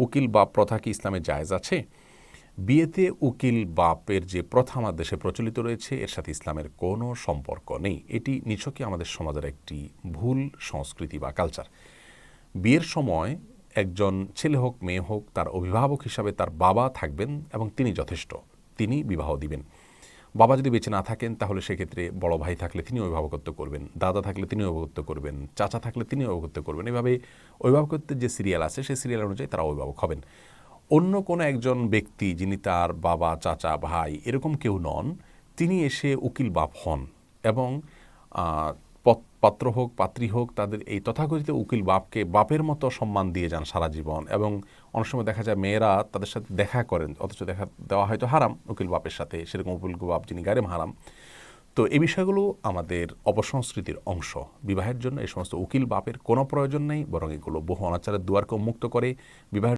উকিল বাপ প্রথা কি ইসলামে জায়েজ আছে? বিয়েতে উকিল বাপের যে প্রথা আমার দেশে প্রচলিত রয়েছে এর সাথে ইসলামের কোনো সম্পর্ক নেই। এটি নিছকই আমাদের সমাজের একটি ভুল সংস্কৃতি বা কালচার। বিয়ের সময় একজন ছেলে হোক মেয়ে হোক তার অভিভাবক হিসাবে তার বাবা থাকবেন এবং তিনি যথেষ্ট, তিনি বিবাহ দিবেন। বাবা যদি বেঁচে না থাকেন তাহলে সেক্ষেত্রে বড় ভাই থাকলে তিনি অভিভাবকত্ব করবেন, দাদা থাকলে তিনি অভিভাবকত্ব করবেন, চাচা থাকলে তিনি অভিভাবকত্ব করবেন। এভাবে অভিভাবকত্বের যে সিরিয়াল আছে সেই সিরিয়াল অনুযায়ী তারা অভিভাবক হবেন। অন্য কোনো একজন ব্যক্তি যিনি তার বাবা, চাচা, ভাই এরকম কেউ নন, তিনি এসে উকিল বাপ হন এবং পাত্র হোক পাত্রী হোক তাদের এই তথাকথিত উকিল বাপকে বাপের মতো সম্মান দিয়ে যান সারা জীবন। এবং অনেক সময় দেখা যায় মেয়েরা তাদের সাথে দেখা করেন, অথচ দেখা দেওয়া হয়তো হারাম উকিল বাপের সাথে, সেরকম উকিল বাপ যিনি গায়েম হারাম। তো এই বিষয়গুলো আমাদের অপসংস্কৃতির অংশ। বিবাহের জন্য এই সমস্ত উকিল বাপের কোনো প্রয়োজন নেই, বরং এগুলো বহু অনাচারের দুয়ারকে উন্মুক্ত করে। বিবাহের